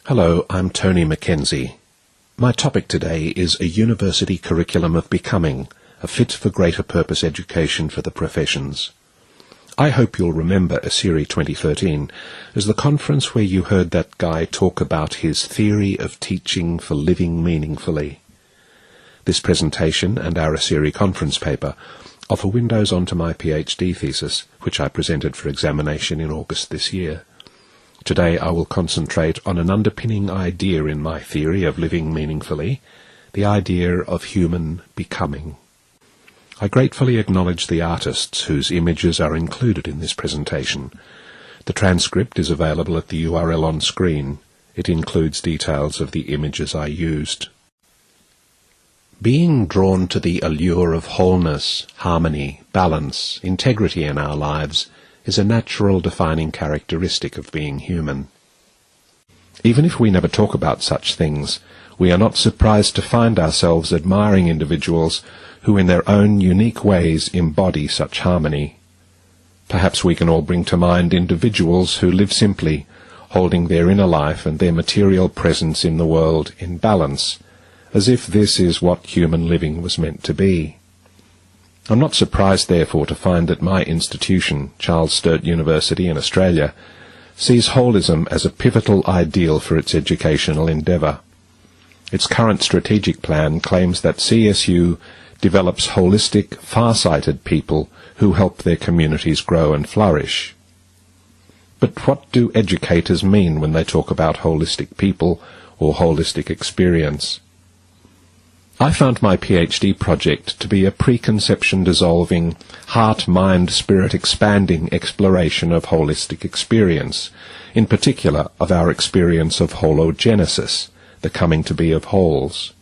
Hello, I'm Tony McKenzie. My topic today is a university curriculum of becoming, a fit-for-greater-purpose education for the professions. I hope you'll remember ICERI 2013 as the conference where you heard that guy talk about his theory of teaching for living meaningfully. This presentation and our ICERI conference paper offer windows onto my PhD thesis, which I presented for examination in August this year. Today I will concentrate on an underpinning idea in my theory of living meaningfully, the idea of human becoming. I gratefully acknowledge the artists whose images are included in this presentation. The transcript is available at the URL on screen. It includes details of the images I used. Being drawn to the allure of wholeness, harmony, balance, integrity in our lives is a natural defining characteristic of being human. Even if we never talk about such things, we are not surprised to find ourselves admiring individuals who in their own unique ways embody such harmony. Perhaps we can all bring to mind individuals who live simply, holding their inner life and their material presence in the world in balance, as if this is what human living was meant to be. I'm not surprised, therefore, to find that my institution, Charles Sturt University in Australia, sees holism as a pivotal ideal for its educational endeavour. Its current strategic plan claims that CSU develops holistic, far-sighted people who help their communities grow and flourish. But what do educators mean when they talk about holistic people or holistic experience? I found my PhD project to be a preconception-dissolving, heart-mind-spirit-expanding exploration of holistic experience, in particular of our experience of hologenesis, the coming to be of wholes.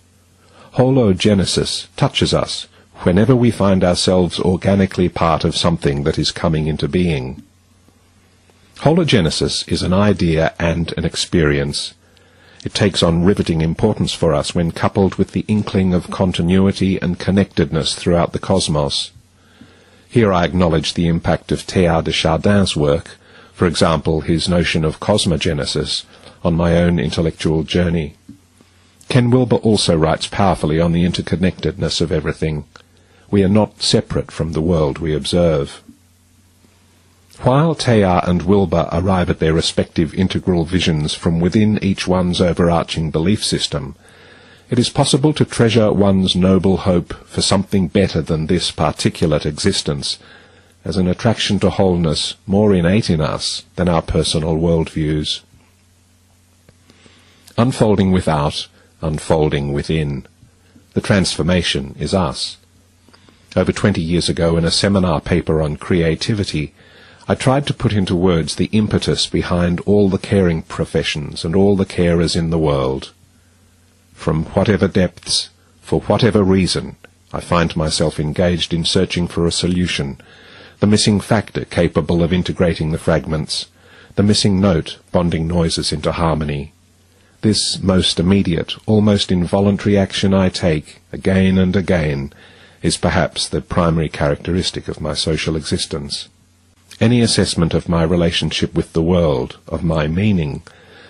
Hologenesis touches us whenever we find ourselves organically part of something that is coming into being. Hologenesis is an idea and an experience. It takes on riveting importance for us when coupled with the inkling of continuity and connectedness throughout the cosmos. Here I acknowledge the impact of Teilhard de Chardin's work, for example his notion of cosmogenesis, on my own intellectual journey. Ken Wilber also writes powerfully on the interconnectedness of everything. We are not separate from the world we observe. While Teilhard and Wilber arrive at their respective integral visions from within each one's overarching belief system, it is possible to treasure one's noble hope for something better than this particulate existence as an attraction to wholeness more innate in us than our personal worldviews. Unfolding without, unfolding within. The transformation is us. Over 20 years ago, in a seminar paper on creativity, I tried to put into words the impetus behind all the caring professions and all the carers in the world. From whatever depths, for whatever reason, I find myself engaged in searching for a solution, the missing factor capable of integrating the fragments, the missing note bonding noises into harmony. This most immediate, almost involuntary action I take, again and again, is perhaps the primary characteristic of my social existence. Any assessment of my relationship with the world, of my meaning,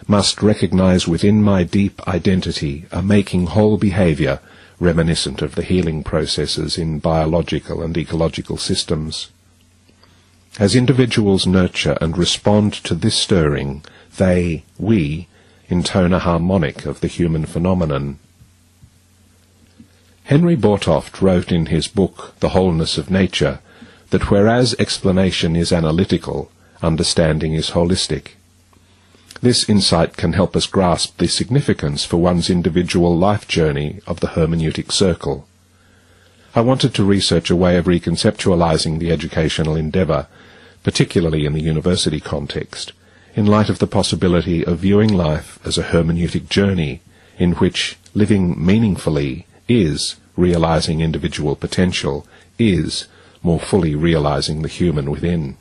must recognize within my deep identity a making whole behavior reminiscent of the healing processes in biological and ecological systems. As individuals nurture and respond to this stirring, we, intone a harmonic of the human phenomenon. Henry Bortoft wrote in his book The Wholeness of Nature that whereas explanation is analytical, understanding is holistic. This insight can help us grasp the significance for one's individual life journey of the hermeneutic circle. I wanted to research a way of reconceptualizing the educational endeavour, particularly in the university context, in light of the possibility of viewing life as a hermeneutic journey in which living meaningfully is realizing individual potential, is more fully realizing the human within.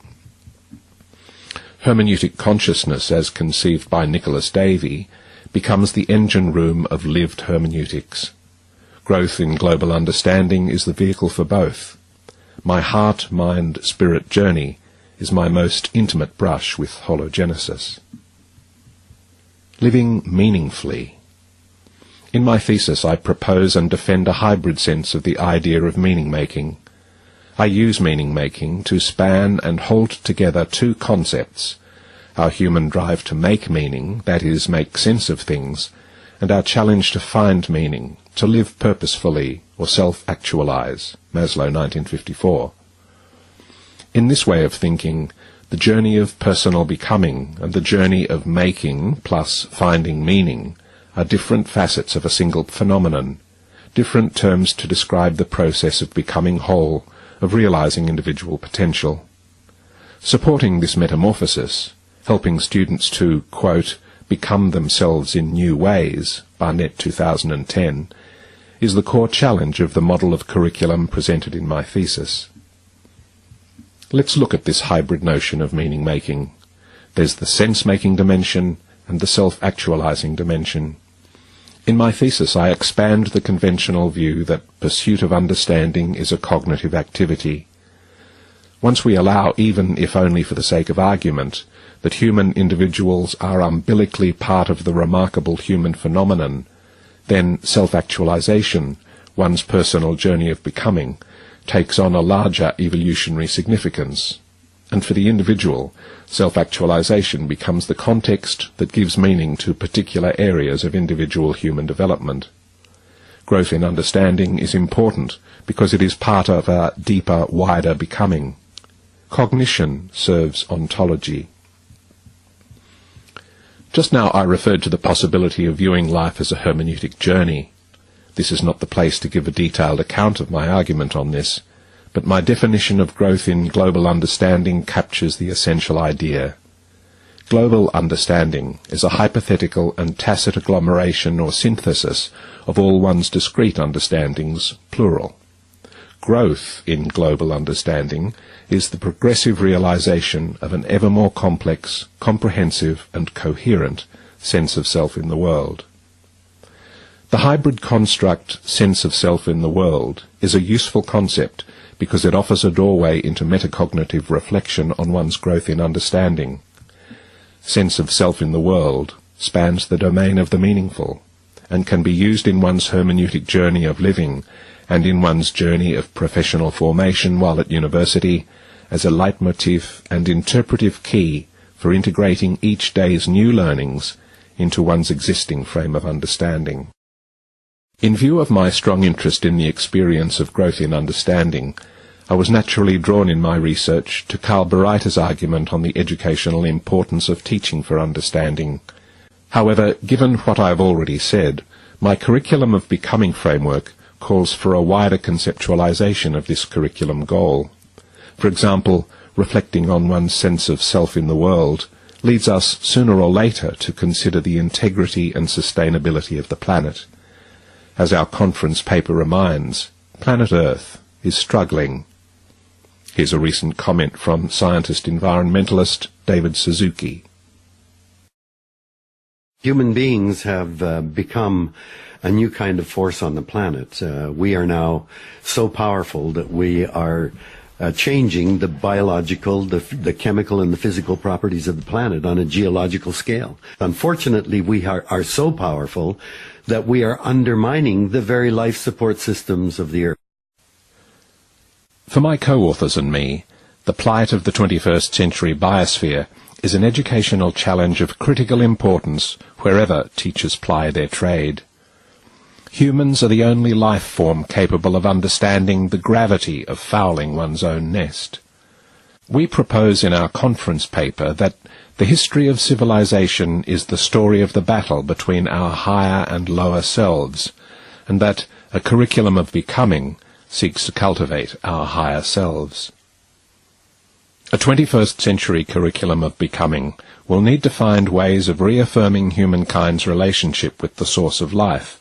Hermeneutic consciousness, as conceived by Nicholas Davey, becomes the engine room of lived hermeneutics. Growth in global understanding is the vehicle for both. My heart-mind-spirit journey is my most intimate brush with hologenesis. living meaningfully. In my thesis I propose and defend a hybrid sense of the idea of meaning-making. I use meaning-making to span and hold together two concepts: our human drive to make meaning, that is, make sense of things, and our challenge to find meaning, to live purposefully or self-actualize, Maslow 1954. In this way of thinking, the journey of personal becoming and the journey of making plus finding meaning are different facets of a single phenomenon, different terms to describe the process of becoming whole, of realizing individual potential. Supporting this metamorphosis, helping students to, quote, become themselves in new ways, Barnett 2010, is the core challenge of the model of curriculum presented in my thesis. Let's look at this hybrid notion of meaning-making. There's the sense-making dimension and the self-actualizing dimension. In my thesis I expand the conventional view that pursuit of understanding is a cognitive activity. Once we allow, even if only for the sake of argument, that human individuals are umbilically part of the remarkable human phenomenon, then self-actualization, one's personal journey of becoming, takes on a larger evolutionary significance. And for the individual, self-actualization becomes the context that gives meaning to particular areas of individual human development. Growth in understanding is important because it is part of a deeper, wider becoming. Cognition serves ontology. Just now I referred to the possibility of viewing life as a hermeneutic journey. This is not the place to give a detailed account of my argument on this, but my definition of growth in global understanding captures the essential idea. Global understanding is a hypothetical and tacit agglomeration or synthesis of all one's discrete understandings, plural. Growth in global understanding is the progressive realization of an ever more complex, comprehensive and coherent sense of self in the world. The hybrid construct sense of self in the world is a useful concept because it offers a doorway into metacognitive reflection on one's growth in understanding. Sense of self in the world spans the domain of the meaningful and can be used in one's hermeneutic journey of living and in one's journey of professional formation while at university as a leitmotif and interpretive key for integrating each day's new learnings into one's existing frame of understanding. In view of my strong interest in the experience of growth in understanding, I was naturally drawn in my research to Karl Bereiter's argument on the educational importance of teaching for understanding. However, given what I have already said, my curriculum of becoming framework calls for a wider conceptualization of this curriculum goal. For example, reflecting on one's sense of self in the world leads us sooner or later to consider the integrity and sustainability of the planet. As our conference paper reminds, planet Earth is struggling. Here's a recent comment from scientist-environmentalist David Suzuki. Human beings have become a new kind of force on the planet. We are now so powerful that we are changing the biological, the chemical and the physical properties of the planet on a geological scale. Unfortunately, we are so powerful that we are undermining the very life support systems of the Earth. For my co-authors and me, the plight of the 21st century biosphere is an educational challenge of critical importance wherever teachers ply their trade. Humans are the only life form capable of understanding the gravity of fouling one's own nest. We propose in our conference paper that the history of civilization is the story of the battle between our higher and lower selves, and that a curriculum of becoming seeks to cultivate our higher selves. A 21st century curriculum of becoming will need to find ways of reaffirming humankind's relationship with the source of life,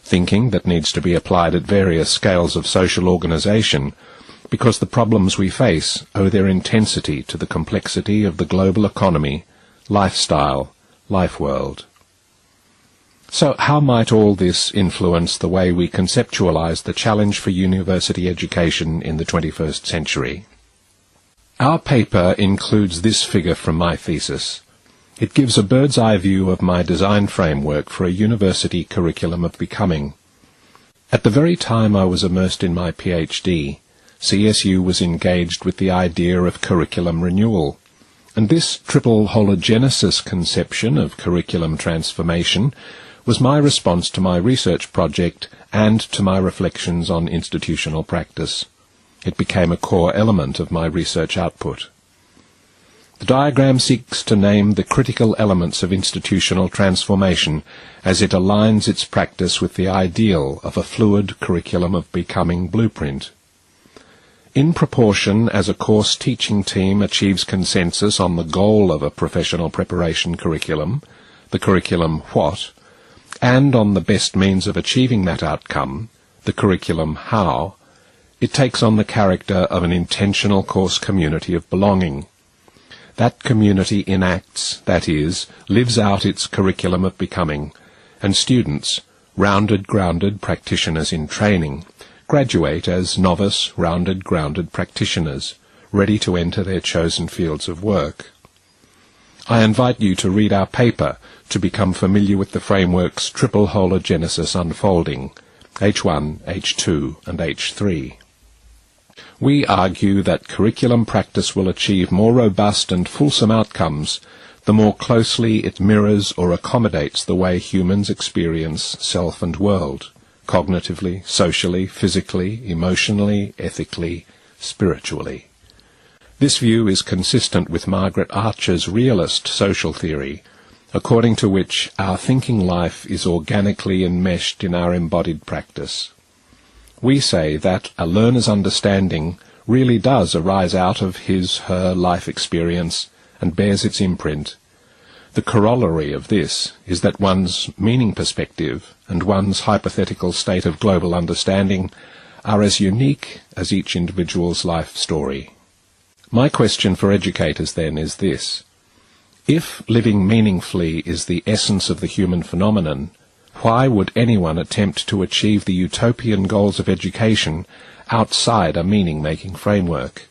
thinking that needs to be applied at various scales of social organization, because the problems we face owe their intensity to the complexity of the global economy, lifestyle, life world. So how might all this influence the way we conceptualize the challenge for university education in the 21st century? Our paper includes this figure from my thesis. It gives a bird's-eye view of my design framework for a university curriculum of becoming. At the very time I was immersed in my PhD, CSU was engaged with the idea of curriculum renewal, and this triple hologenesis conception of curriculum transformation was my response to my research project and to my reflections on institutional practice. It became a core element of my research output. The diagram seeks to name the critical elements of institutional transformation as it aligns its practice with the ideal of a fluid curriculum of becoming blueprint. In proportion as a course teaching team achieves consensus on the goal of a professional preparation curriculum, the curriculum what, and on the best means of achieving that outcome, the curriculum how, it takes on the character of an intentional course community of belonging. That community enacts, that is, lives out its curriculum of becoming, and students, rounded, grounded practitioners in training, graduate as novice, rounded, grounded practitioners, ready to enter their chosen fields of work. I invite you to read our paper to become familiar with the framework's triple hologenesis unfolding, H1, H2, and H3. We argue that curriculum practice will achieve more robust and fulsome outcomes the more closely it mirrors or accommodates the way humans experience self and world, cognitively, socially, physically, emotionally, ethically, spiritually. This view is consistent with Margaret Archer's realist social theory, according to which our thinking life is organically enmeshed in our embodied practice. We say that a learner's understanding really does arise out of his/her life experience and bears its imprint. The corollary of this is that one's meaning perspective and one's hypothetical state of global understanding are as unique as each individual's life story. My question for educators then is this: if living meaningfully is the essence of the human phenomenon, why would anyone attempt to achieve the utopian goals of education outside a meaning-making framework?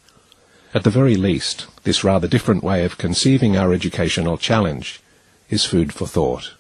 At the very least, this rather different way of conceiving our educational challenge is food for thought.